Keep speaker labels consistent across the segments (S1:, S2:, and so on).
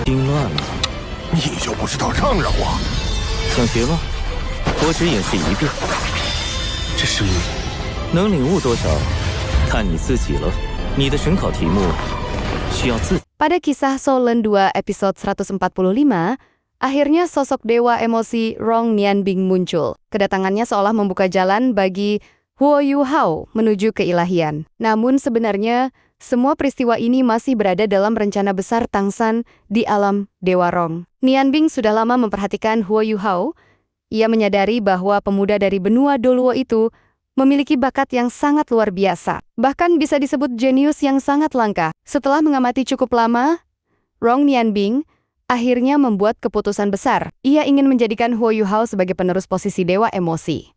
S1: 兵乱了，
S2: 你就不知道让我？
S1: 想学吗？我只演示一遍。
S2: 这声音
S1: 能领悟多少，看你自己了。你的审考题目需要自。
S3: Pada kisah Soulen 2 episode 145, akhirnya sosok dewa emosi Rong Nianbing muncul. Kedatangannya seolah membuka jalan bagi Huo Yuhao menuju keilahian. Namun sebenarnya, semua peristiwa ini masih berada dalam rencana besar Tangsan di alam Dewa Rong. Nianbing sudah lama memperhatikan Huo Yuhao. Ia menyadari bahwa pemuda dari benua Doluo itu memiliki bakat yang sangat luar biasa. Bahkan bisa disebut jenius yang sangat langka. Setelah mengamati cukup lama, Rong Nianbing akhirnya membuat keputusan besar. Ia ingin menjadikan Huo Yuhao sebagai penerus posisi dewa emosi.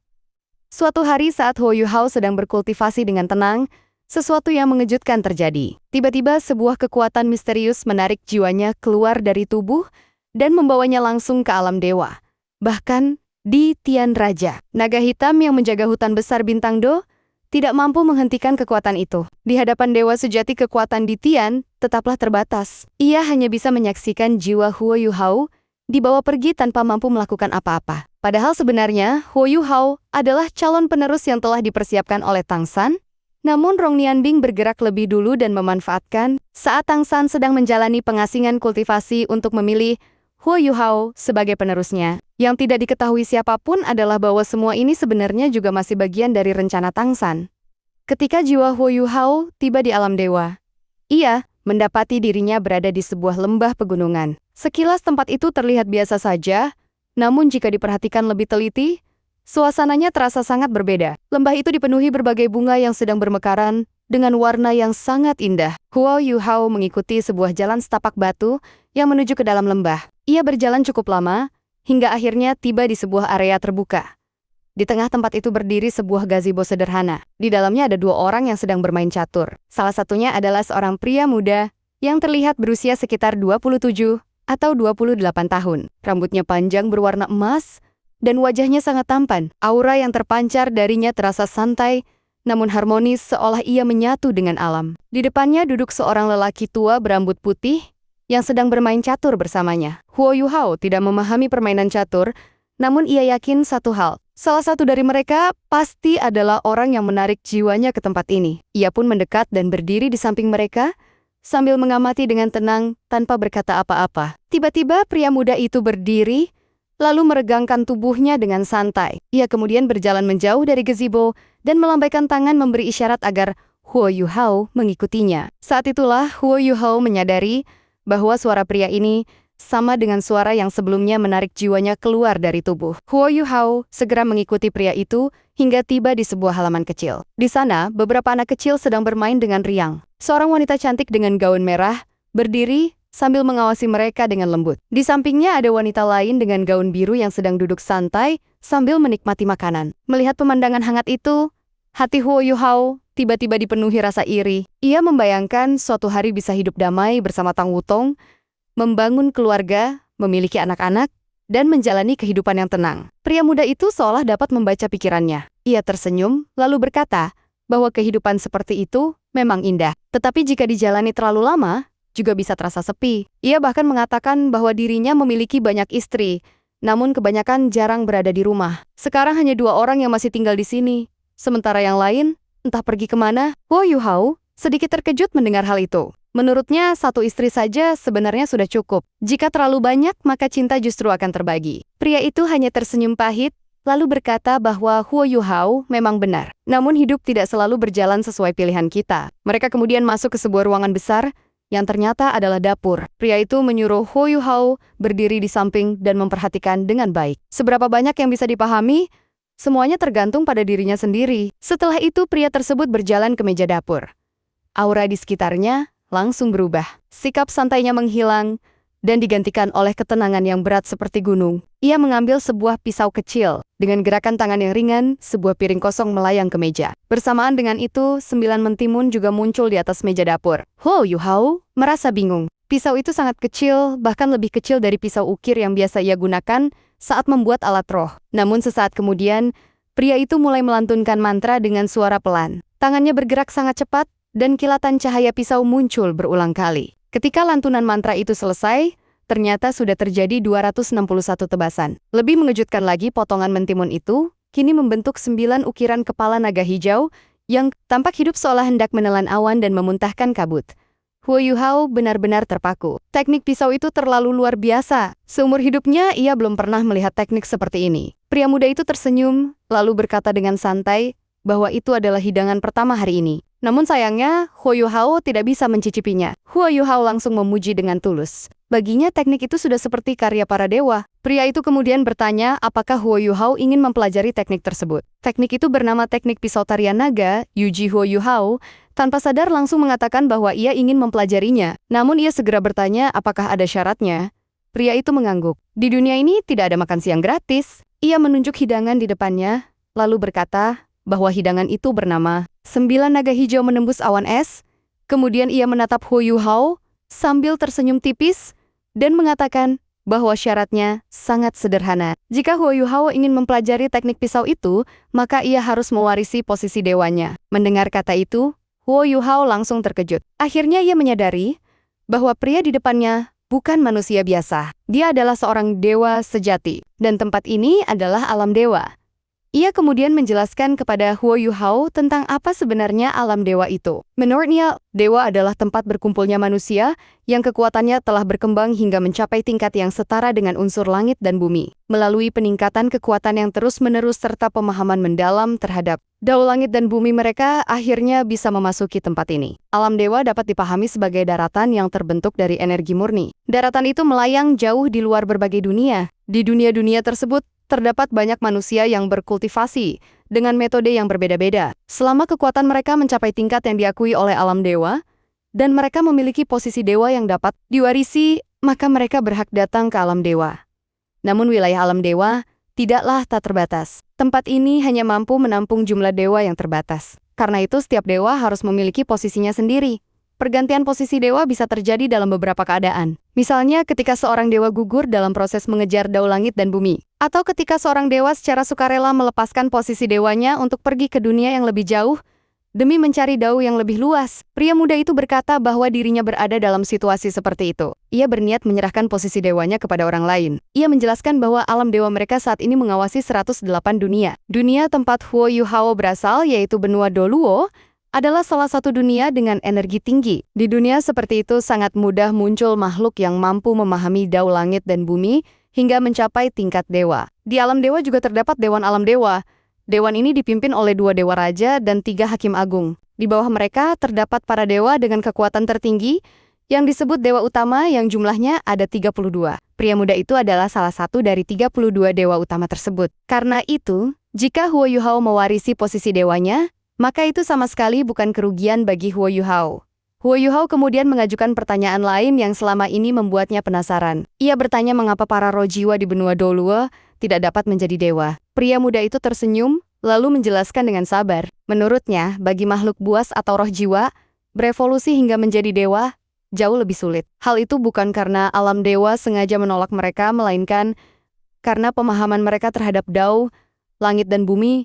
S3: Suatu hari saat Huo Yuhao sedang berkultivasi dengan tenang, sesuatu yang mengejutkan terjadi. Tiba-tiba sebuah kekuatan misterius menarik jiwanya keluar dari tubuh dan membawanya langsung ke alam dewa. Bahkan di Tian Raja, naga hitam yang menjaga hutan besar Bintang Do tidak mampu menghentikan kekuatan itu. Di hadapan dewa sejati, kekuatan di Tian tetaplah terbatas. Ia hanya bisa menyaksikan jiwa Huo Yuhao dibawa pergi tanpa mampu melakukan apa-apa. Padahal sebenarnya Huo Yuhao adalah calon penerus yang telah dipersiapkan oleh Tangsan. Namun Rong Nianbing bergerak lebih dulu dan memanfaatkan saat Tangsan sedang menjalani pengasingan kultivasi untuk memilih Huo Yuhao sebagai penerusnya. Yang tidak diketahui siapapun adalah bahwa semua ini sebenarnya juga masih bagian dari rencana Tangsan. Ketika jiwa Huo Yuhao tiba di alam dewa, ia mendapati dirinya berada di sebuah lembah pegunungan. Sekilas tempat itu terlihat biasa saja, namun jika diperhatikan lebih teliti, suasananya terasa sangat berbeda. Lembah itu dipenuhi berbagai bunga yang sedang bermekaran dengan warna yang sangat indah. Huo Yuhao mengikuti sebuah jalan setapak batu yang menuju ke dalam lembah. Ia berjalan cukup lama, hingga akhirnya tiba di sebuah area terbuka. Di tengah tempat itu berdiri sebuah gazebo sederhana. Di dalamnya ada dua orang yang sedang bermain catur. Salah satunya adalah seorang pria muda yang terlihat berusia sekitar 27 atau 28 tahun. Rambutnya panjang berwarna emas dan wajahnya sangat tampan. Aura yang terpancar darinya terasa santai, namun harmonis seolah ia menyatu dengan alam. Di depannya duduk seorang lelaki tua berambut putih yang sedang bermain catur bersamanya. Huo Yuhao tidak memahami permainan catur, namun ia yakin satu hal. Salah satu dari mereka pasti adalah orang yang menarik jiwanya ke tempat ini. Ia pun mendekat dan berdiri di samping mereka, sambil mengamati dengan tenang tanpa berkata apa-apa. Tiba-tiba pria muda itu berdiri, lalu meregangkan tubuhnya dengan santai. Ia kemudian berjalan menjauh dari gazebo dan melambaikan tangan memberi isyarat agar Huo Yuhao mengikutinya. Saat itulah Huo Yuhao menyadari bahwa suara pria ini sama dengan suara yang sebelumnya menarik jiwanya keluar dari tubuh. Huo Yuhao segera mengikuti pria itu hingga tiba di sebuah halaman kecil. Di sana, beberapa anak kecil sedang bermain dengan riang. Seorang wanita cantik dengan gaun merah berdiri sambil mengawasi mereka dengan lembut. Di sampingnya ada wanita lain dengan gaun biru yang sedang duduk santai sambil menikmati makanan. Melihat pemandangan hangat itu, hati Huo Yuhao tiba-tiba dipenuhi rasa iri. Ia membayangkan suatu hari bisa hidup damai bersama Tang Wutong, membangun keluarga, memiliki anak-anak, dan menjalani kehidupan yang tenang. Pria muda itu seolah dapat membaca pikirannya. Ia tersenyum, lalu berkata bahwa kehidupan seperti itu memang indah. Tetapi jika dijalani terlalu lama, juga bisa terasa sepi. Ia bahkan mengatakan bahwa dirinya memiliki banyak istri, namun kebanyakan jarang berada di rumah. Sekarang hanya 2 orang yang masih tinggal di sini, sementara yang lain entah pergi kemana. Huo Yuhao sedikit terkejut mendengar hal itu. Menurutnya, 1 istri saja sebenarnya sudah cukup. Jika terlalu banyak, maka cinta justru akan terbagi. Pria itu hanya tersenyum pahit, lalu berkata bahwa Huo Yuhao memang benar. Namun hidup tidak selalu berjalan sesuai pilihan kita. Mereka kemudian masuk ke sebuah ruangan besar, yang ternyata adalah dapur. Pria itu menyuruh Huo Yuhao berdiri di samping dan memperhatikan dengan baik. Seberapa banyak yang bisa dipahami, semuanya tergantung pada dirinya sendiri. Setelah itu pria tersebut berjalan ke meja dapur. Aura di sekitarnya langsung berubah. Sikap santainya menghilang dan digantikan oleh ketenangan yang berat seperti gunung. Ia mengambil sebuah pisau kecil. Dengan gerakan tangan yang ringan, sebuah piring kosong melayang ke meja. Bersamaan dengan itu, 9 mentimun juga muncul di atas meja dapur. Huo Yuhao merasa bingung. Pisau itu sangat kecil, bahkan lebih kecil dari pisau ukir yang biasa ia gunakan saat membuat alat roh. Namun sesaat kemudian, pria itu mulai melantunkan mantra dengan suara pelan. Tangannya bergerak sangat cepat, dan kilatan cahaya pisau muncul berulang kali. Ketika lantunan mantra itu selesai, ternyata sudah terjadi 261 tebasan. Lebih mengejutkan lagi, potongan mentimun itu kini membentuk 9 ukiran kepala naga hijau yang tampak hidup seolah hendak menelan awan dan memuntahkan kabut. Huo Yuhao benar-benar terpaku. Teknik pisau itu terlalu luar biasa. Seumur hidupnya, ia belum pernah melihat teknik seperti ini. Pria muda itu tersenyum, lalu berkata dengan santai bahwa itu adalah hidangan pertama hari ini. Namun sayangnya, Huo Yuhao tidak bisa mencicipinya. Huo Yuhao langsung memuji dengan tulus. Baginya teknik itu sudah seperti karya para dewa. Pria itu kemudian bertanya apakah Huo Yuhao ingin mempelajari teknik tersebut. Teknik itu bernama teknik pisau tarian naga, Yuji Huo Yuhao, tanpa sadar langsung mengatakan bahwa ia ingin mempelajarinya. Namun ia segera bertanya apakah ada syaratnya. Pria itu mengangguk. Di dunia ini tidak ada makan siang gratis. Ia menunjuk hidangan di depannya, lalu berkata bahwa hidangan itu bernama 9 naga hijau menembus awan es. Kemudian ia menatap Huo Yuhao sambil tersenyum tipis dan mengatakan bahwa syaratnya sangat sederhana. Jika Huo Yuhao ingin mempelajari teknik pisau itu, maka ia harus mewarisi posisi dewanya. Mendengar kata itu, Huo Yuhao langsung terkejut. Akhirnya ia menyadari bahwa pria di depannya bukan manusia biasa. Dia adalah seorang dewa sejati, dan tempat ini adalah alam dewa. Ia kemudian menjelaskan kepada Huo Yuhao tentang apa sebenarnya alam dewa itu. Menurutnya, dewa adalah tempat berkumpulnya manusia yang kekuatannya telah berkembang hingga mencapai tingkat yang setara dengan unsur langit dan bumi. Melalui peningkatan kekuatan yang terus-menerus serta pemahaman mendalam terhadap dao langit dan bumi, mereka akhirnya bisa memasuki tempat ini. Alam dewa dapat dipahami sebagai daratan yang terbentuk dari energi murni. Daratan itu melayang jauh di luar berbagai dunia. Di dunia-dunia tersebut, terdapat banyak manusia yang berkultivasi dengan metode yang berbeda-beda. Selama kekuatan mereka mencapai tingkat yang diakui oleh alam dewa, dan mereka memiliki posisi dewa yang dapat diwarisi, maka mereka berhak datang ke alam dewa. Namun wilayah alam dewa tidaklah tak terbatas. Tempat ini hanya mampu menampung jumlah dewa yang terbatas. Karena itu setiap dewa harus memiliki posisinya sendiri. Pergantian posisi dewa bisa terjadi dalam beberapa keadaan. Misalnya ketika seorang dewa gugur dalam proses mengejar dao langit dan bumi. Atau ketika seorang dewa secara sukarela melepaskan posisi dewanya untuk pergi ke dunia yang lebih jauh demi mencari dao yang lebih luas. Pria muda itu berkata bahwa dirinya berada dalam situasi seperti itu. Ia berniat menyerahkan posisi dewanya kepada orang lain. Ia menjelaskan bahwa alam dewa mereka saat ini mengawasi 108 dunia. Dunia tempat Huo Yuhao berasal, yaitu benua Doluo, adalah salah satu dunia dengan energi tinggi. Di dunia seperti itu sangat mudah muncul makhluk yang mampu memahami dao langit dan bumi hingga mencapai tingkat dewa. Di alam dewa juga terdapat Dewan Alam Dewa. Dewan ini dipimpin oleh 2 dewa raja dan 3 hakim agung. Di bawah mereka terdapat para dewa dengan kekuatan tertinggi yang disebut dewa utama yang jumlahnya ada 32. Pria muda itu adalah salah satu dari 32 dewa utama tersebut. Karena itu, jika Huo Yuhao mewarisi posisi dewanya, maka itu sama sekali bukan kerugian bagi Huo Yuhao. Huo Yuhao kemudian mengajukan pertanyaan lain yang selama ini membuatnya penasaran. Ia bertanya mengapa para roh jiwa di benua Doluo tidak dapat menjadi dewa. Pria muda itu tersenyum, lalu menjelaskan dengan sabar. Menurutnya, bagi makhluk buas atau roh jiwa, berevolusi hingga menjadi dewa jauh lebih sulit. Hal itu bukan karena alam dewa sengaja menolak mereka, melainkan karena pemahaman mereka terhadap dao, langit dan bumi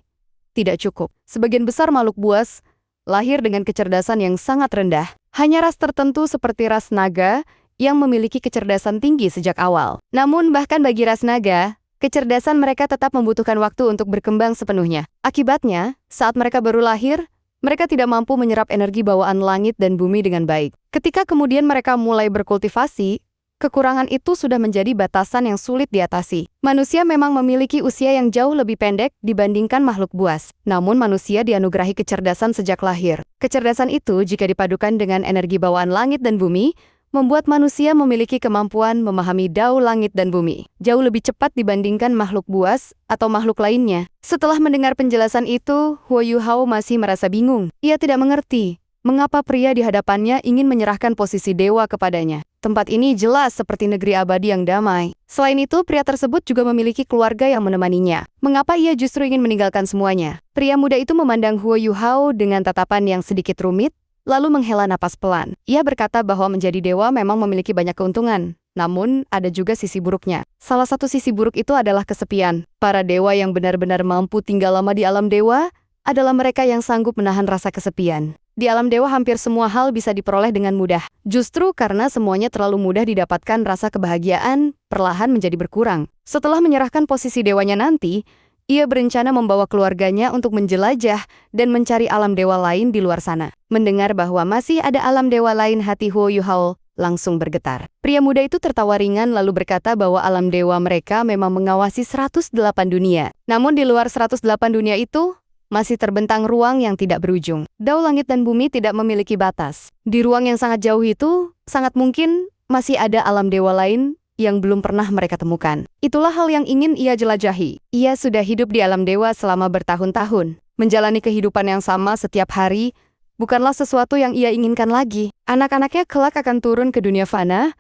S3: tidak cukup. Sebagian besar makhluk buas lahir dengan kecerdasan yang sangat rendah. Hanya ras tertentu seperti ras naga yang memiliki kecerdasan tinggi sejak awal. Namun bahkan bagi ras naga, kecerdasan mereka tetap membutuhkan waktu untuk berkembang sepenuhnya. Akibatnya, saat mereka baru lahir, mereka tidak mampu menyerap energi bawaan langit dan bumi dengan baik. Ketika kemudian mereka mulai berkultivasi, kekurangan itu sudah menjadi batasan yang sulit diatasi. Manusia memang memiliki usia yang jauh lebih pendek dibandingkan makhluk buas. Namun manusia dianugerahi kecerdasan sejak lahir. Kecerdasan itu, jika dipadukan dengan energi bawaan langit dan bumi, membuat manusia memiliki kemampuan memahami dao langit dan bumi jauh lebih cepat dibandingkan makhluk buas atau makhluk lainnya. Setelah mendengar penjelasan itu, Huo Yuhao masih merasa bingung. Ia tidak mengerti mengapa pria di hadapannya ingin menyerahkan posisi dewa kepadanya. Tempat ini jelas seperti negeri abadi yang damai. Selain itu, pria tersebut juga memiliki keluarga yang menemaninya. Mengapa ia justru ingin meninggalkan semuanya? Pria muda itu memandang Huo Yuhao dengan tatapan yang sedikit rumit, lalu menghela napas pelan. Ia berkata bahwa menjadi dewa memang memiliki banyak keuntungan. Namun, ada juga sisi buruknya. Salah satu sisi buruk itu adalah kesepian. Para dewa yang benar-benar mampu tinggal lama di alam dewa adalah mereka yang sanggup menahan rasa kesepian. Di alam dewa hampir semua hal bisa diperoleh dengan mudah. Justru karena semuanya terlalu mudah didapatkan, rasa kebahagiaan perlahan menjadi berkurang. Setelah menyerahkan posisi dewanya nanti, ia berencana membawa keluarganya untuk menjelajah dan mencari alam dewa lain di luar sana. Mendengar bahwa masih ada alam dewa lain, hati Huo Yuhao langsung bergetar. Pria muda itu tertawa ringan lalu berkata bahwa alam dewa mereka memang mengawasi 108 dunia. Namun di luar 108 dunia itu, masih terbentang ruang yang tidak berujung. Dao langit dan bumi tidak memiliki batas. Di ruang yang sangat jauh itu, sangat mungkin masih ada alam dewa lain yang belum pernah mereka temukan. Itulah hal yang ingin ia jelajahi. Ia sudah hidup di alam dewa selama bertahun-tahun. Menjalani kehidupan yang sama setiap hari bukanlah sesuatu yang ia inginkan lagi. Anak-anaknya kelak akan turun ke dunia fana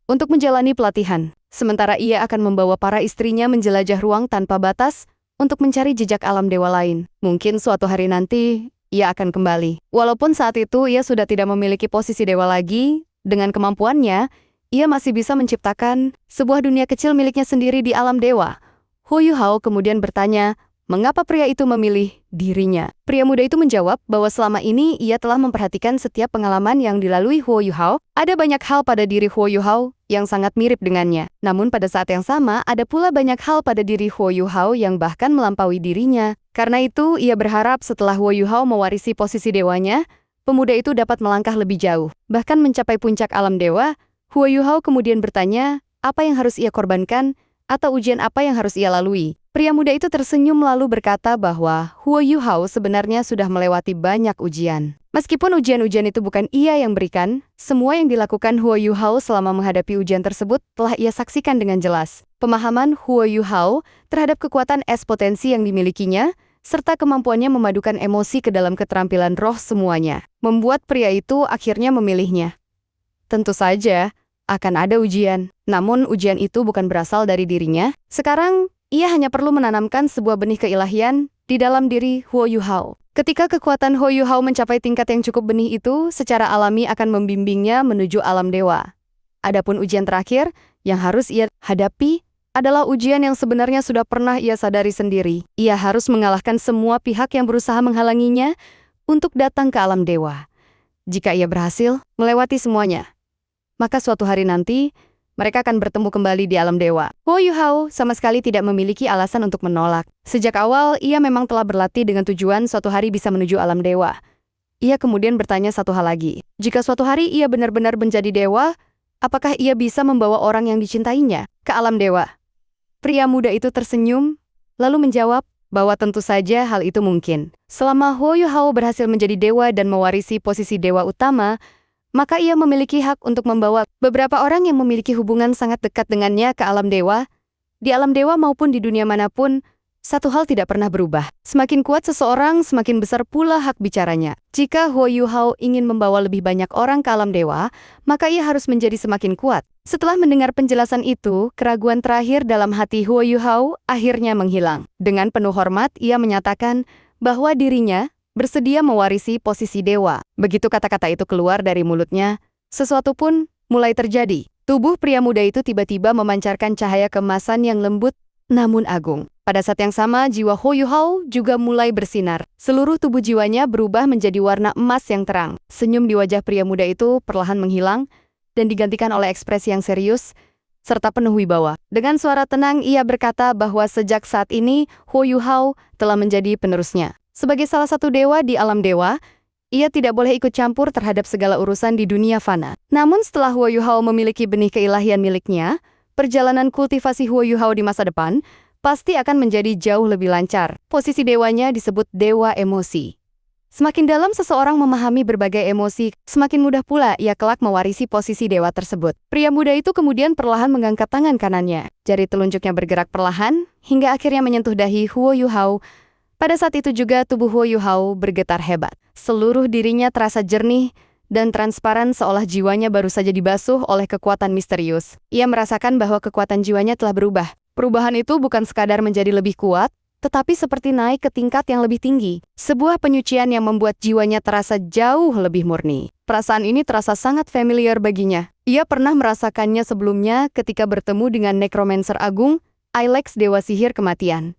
S3: untuk menjalani pelatihan. Sementara ia akan membawa para istrinya menjelajah ruang tanpa batas untuk mencari jejak alam dewa lain. Mungkin suatu hari nanti ia akan kembali. Walaupun saat itu ia sudah tidak memiliki posisi dewa lagi, dengan kemampuannya, ia masih bisa menciptakan sebuah dunia kecil miliknya sendiri di alam dewa. Huo Yuhao kemudian bertanya, mengapa pria itu memilih dirinya? Pria muda itu menjawab bahwa selama ini ia telah memperhatikan setiap pengalaman yang dilalui Huo Yuhao. Ada banyak hal pada diri Huo Yuhao yang sangat mirip dengannya. Namun pada saat yang sama, ada pula banyak hal pada diri Huo Yuhao yang bahkan melampaui dirinya. Karena itu, ia berharap setelah Huo Yuhao mewarisi posisi dewanya, pemuda itu dapat melangkah lebih jauh. Bahkan mencapai puncak alam dewa, Huo Yuhao kemudian bertanya, apa yang harus ia korbankan, atau ujian apa yang harus ia lalui. Pria muda itu tersenyum lalu berkata bahwa Huo Yuhao sebenarnya sudah melewati banyak ujian. Meskipun ujian-ujian itu bukan ia yang berikan, semua yang dilakukan Huo Yuhao selama menghadapi ujian tersebut telah ia saksikan dengan jelas. Pemahaman Huo Yuhao terhadap kekuatan es potensi yang dimilikinya, serta kemampuannya memadukan emosi ke dalam keterampilan roh semuanya, membuat pria itu akhirnya memilihnya. Tentu saja, akan ada ujian. Namun ujian itu bukan berasal dari dirinya. Sekarang, ia hanya perlu menanamkan sebuah benih keilahian di dalam diri Huo Yuhao. Ketika kekuatan Huo Yuhao mencapai tingkat yang cukup, benih itu secara alami akan membimbingnya menuju alam dewa. Adapun ujian terakhir yang harus ia hadapi adalah ujian yang sebenarnya sudah pernah ia sadari sendiri. Ia harus mengalahkan semua pihak yang berusaha menghalanginya untuk datang ke alam dewa. Jika ia berhasil melewati semuanya, maka suatu hari nanti, mereka akan bertemu kembali di alam dewa. Huo Yuhao sama sekali tidak memiliki alasan untuk menolak. Sejak awal, ia memang telah berlatih dengan tujuan suatu hari bisa menuju alam dewa. Ia kemudian bertanya satu hal lagi. Jika suatu hari ia benar-benar menjadi dewa, apakah ia bisa membawa orang yang dicintainya ke alam dewa? Pria muda itu tersenyum, lalu menjawab bahwa tentu saja hal itu mungkin. Selama Huo Yuhao berhasil menjadi dewa dan mewarisi posisi dewa utama, maka ia memiliki hak untuk membawa beberapa orang yang memiliki hubungan sangat dekat dengannya ke alam dewa. Di alam dewa maupun di dunia manapun, satu hal tidak pernah berubah. Semakin kuat seseorang, semakin besar pula hak bicaranya. Jika Huo Yuhao ingin membawa lebih banyak orang ke alam dewa, maka ia harus menjadi semakin kuat. Setelah mendengar penjelasan itu, keraguan terakhir dalam hati Huo Yuhao akhirnya menghilang. Dengan penuh hormat, ia menyatakan bahwa dirinya bersedia mewarisi posisi dewa. Begitu kata-kata itu keluar dari mulutnya, sesuatu pun mulai terjadi. Tubuh pria muda itu tiba-tiba memancarkan cahaya keemasan yang lembut namun agung. Pada saat yang sama, jiwa Huo Yuhao juga mulai bersinar. Seluruh tubuh jiwanya berubah menjadi warna emas yang terang. Senyum di wajah pria muda itu perlahan menghilang dan digantikan oleh ekspresi yang serius serta penuh wibawa. Dengan suara tenang, ia berkata bahwa sejak saat ini Huo Yuhao telah menjadi penerusnya. Sebagai salah satu dewa di alam dewa, ia tidak boleh ikut campur terhadap segala urusan di dunia fana. Namun setelah Huo Yuhao memiliki benih keilahian miliknya, perjalanan kultivasi Huo Yuhao di masa depan pasti akan menjadi jauh lebih lancar. Posisi dewanya disebut dewa emosi. Semakin dalam seseorang memahami berbagai emosi, semakin mudah pula ia kelak mewarisi posisi dewa tersebut. Pria muda itu kemudian perlahan mengangkat tangan kanannya. Jari telunjuknya bergerak perlahan, hingga akhirnya menyentuh dahi Huo Yuhao. Pada saat itu juga tubuh Huo Yuhao bergetar hebat. Seluruh dirinya terasa jernih dan transparan seolah jiwanya baru saja dibasuh oleh kekuatan misterius. Ia merasakan bahwa kekuatan jiwanya telah berubah. Perubahan itu bukan sekadar menjadi lebih kuat, tetapi seperti naik ke tingkat yang lebih tinggi. Sebuah penyucian yang membuat jiwanya terasa jauh lebih murni. Perasaan ini terasa sangat familiar baginya. Ia pernah merasakannya sebelumnya ketika bertemu dengan Necromancer Agung, Ilex Dewa Sihir Kematian.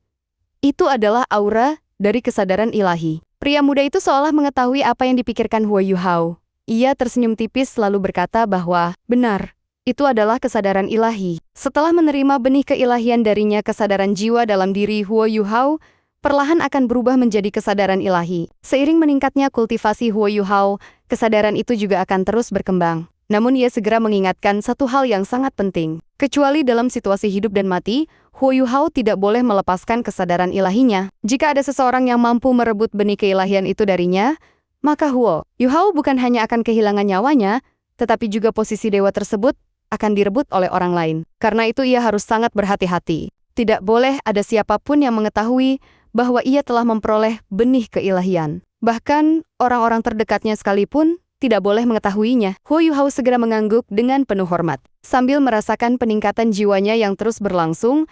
S3: Itu adalah aura dari kesadaran ilahi. Pria muda itu seolah mengetahui apa yang dipikirkan Huo Yuhao. Ia tersenyum tipis lalu berkata bahwa, benar, itu adalah kesadaran ilahi. Setelah menerima benih keilahian darinya, kesadaran jiwa dalam diri Huo Yuhao perlahan akan berubah menjadi kesadaran ilahi. Seiring meningkatnya kultivasi Huo Yuhao, kesadaran itu juga akan terus berkembang. Namun ia segera mengingatkan satu hal yang sangat penting. Kecuali dalam situasi hidup dan mati, Huo Yuhao tidak boleh melepaskan kesadaran ilahinya. Jika ada seseorang yang mampu merebut benih keilahian itu darinya, maka Huo Yuhao bukan hanya akan kehilangan nyawanya, tetapi juga posisi dewa tersebut akan direbut oleh orang lain. Karena itu ia harus sangat berhati-hati. Tidak boleh ada siapapun yang mengetahui bahwa ia telah memperoleh benih keilahian. Bahkan orang-orang terdekatnya sekalipun tidak boleh mengetahuinya. Huo Yuhao segera mengangguk dengan penuh hormat. Sambil merasakan peningkatan jiwanya yang terus berlangsung,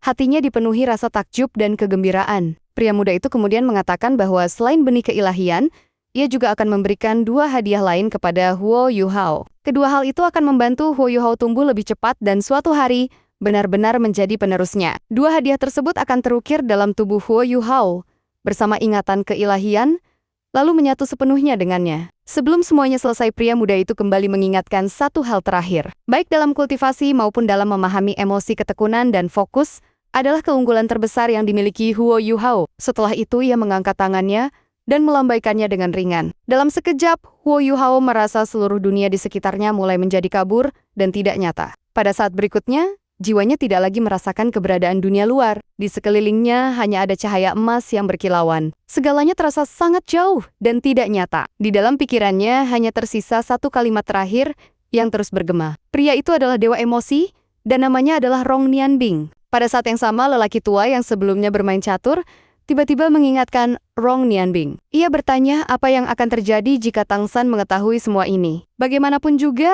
S3: hatinya dipenuhi rasa takjub dan kegembiraan. Pria muda itu kemudian mengatakan bahwa selain benih keilahian, ia juga akan memberikan 2 hadiah lain kepada Huo Yuhao. Kedua hal itu akan membantu Huo Yuhao tumbuh lebih cepat dan suatu hari benar-benar menjadi penerusnya. 2 hadiah tersebut akan terukir dalam tubuh Huo Yuhao bersama ingatan keilahian, lalu menyatu sepenuhnya dengannya. Sebelum semuanya selesai, pria muda itu kembali mengingatkan satu hal terakhir. Baik dalam kultivasi maupun dalam memahami emosi, ketekunan dan fokus adalah keunggulan terbesar yang dimiliki Huo Yuhao. Setelah itu ia mengangkat tangannya dan melambaikannya dengan ringan. Dalam sekejap, Huo Yuhao merasa seluruh dunia di sekitarnya mulai menjadi kabur dan tidak nyata. Pada saat berikutnya, jiwanya tidak lagi merasakan keberadaan dunia luar. Di sekelilingnya hanya ada cahaya emas yang berkilauan. Segalanya terasa sangat jauh dan tidak nyata. Di dalam pikirannya hanya tersisa satu kalimat terakhir yang terus bergema. Pria itu adalah dewa emosi dan namanya adalah Rong Nianbing. Pada saat yang sama, lelaki tua yang sebelumnya bermain catur tiba-tiba mengingatkan Rong Nianbing. Ia bertanya apa yang akan terjadi jika Tang San mengetahui semua ini. Bagaimanapun juga,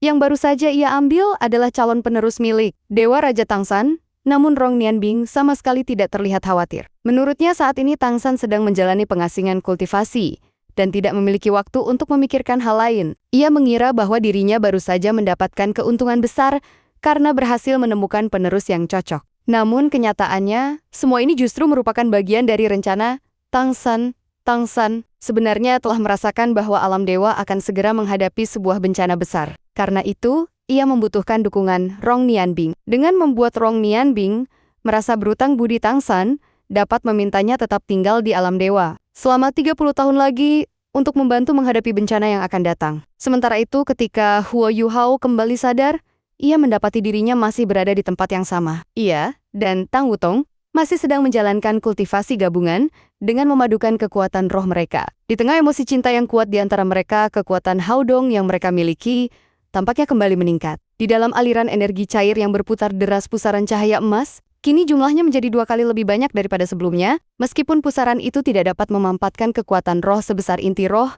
S3: yang baru saja ia ambil adalah calon penerus milik Dewa Raja Tang San, namun Rong Nianbing sama sekali tidak terlihat khawatir. Menurutnya saat ini Tang San sedang menjalani pengasingan kultivasi dan tidak memiliki waktu untuk memikirkan hal lain. Ia mengira bahwa dirinya baru saja mendapatkan keuntungan besar karena berhasil menemukan penerus yang cocok. Namun kenyataannya, semua ini justru merupakan bagian dari rencana Tang San. Tang San sebenarnya telah merasakan bahwa alam dewa akan segera menghadapi sebuah bencana besar. Karena itu, ia membutuhkan dukungan Rong Nianbing. Dengan membuat Rong Nianbing merasa berutang budi, Tang San dapat memintanya tetap tinggal di alam dewa selama 30 tahun lagi untuk membantu menghadapi bencana yang akan datang. Sementara itu, ketika Huo Yuhao kembali sadar, ia mendapati dirinya masih berada di tempat yang sama. Ia dan Tang Wutong masih sedang menjalankan kultivasi gabungan dengan memadukan kekuatan roh mereka. Di tengah emosi cinta yang kuat di antara mereka, kekuatan Haodong yang mereka miliki tampaknya kembali meningkat. Di dalam aliran energi cair yang berputar deras pusaran cahaya emas, kini jumlahnya menjadi 2 kali lebih banyak daripada sebelumnya. Meskipun pusaran itu tidak dapat memampatkan kekuatan roh sebesar inti roh,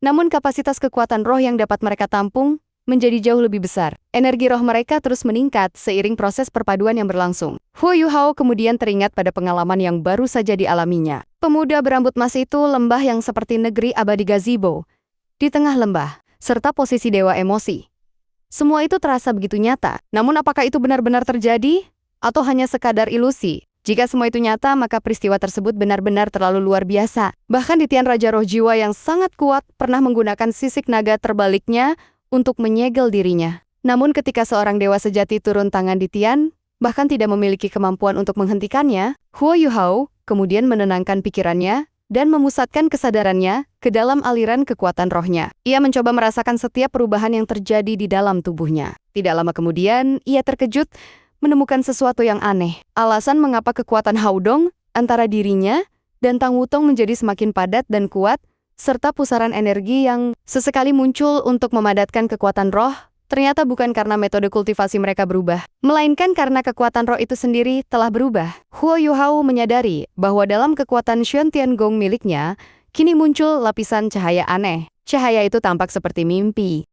S3: namun kapasitas kekuatan roh yang dapat mereka tampung menjadi jauh lebih besar. Energi roh mereka terus meningkat seiring proses perpaduan yang berlangsung. Huo Yuhao kemudian teringat pada pengalaman yang baru saja dialaminya. Pemuda berambut emas itu, lembah yang seperti negeri abadi gazebo di tengah lembah, serta posisi dewa emosi. Semua itu terasa begitu nyata. Namun apakah itu benar-benar terjadi? Atau hanya sekadar ilusi? Jika semua itu nyata, maka peristiwa tersebut benar-benar terlalu luar biasa. Bahkan Titian Raja Roh Jiwa yang sangat kuat pernah menggunakan sisik naga terbaliknya untuk menyegel dirinya. Namun ketika seorang dewa sejati turun tangan di Tian, bahkan tidak memiliki kemampuan untuk menghentikannya, Huo Yuhao kemudian menenangkan pikirannya dan memusatkan kesadarannya ke dalam aliran kekuatan rohnya. Ia mencoba merasakan setiap perubahan yang terjadi di dalam tubuhnya. Tidak lama kemudian, ia terkejut menemukan sesuatu yang aneh. Alasan mengapa kekuatan Haodong antara dirinya dan Tang Wutong menjadi semakin padat dan kuat, serta pusaran energi yang sesekali muncul untuk memadatkan kekuatan roh, ternyata bukan karena metode kultivasi mereka berubah, melainkan karena kekuatan roh itu sendiri telah berubah. Huo Yuhao menyadari bahwa dalam kekuatan Xuan Tiangong miliknya, kini muncul lapisan cahaya aneh. Cahaya itu tampak seperti mimpi.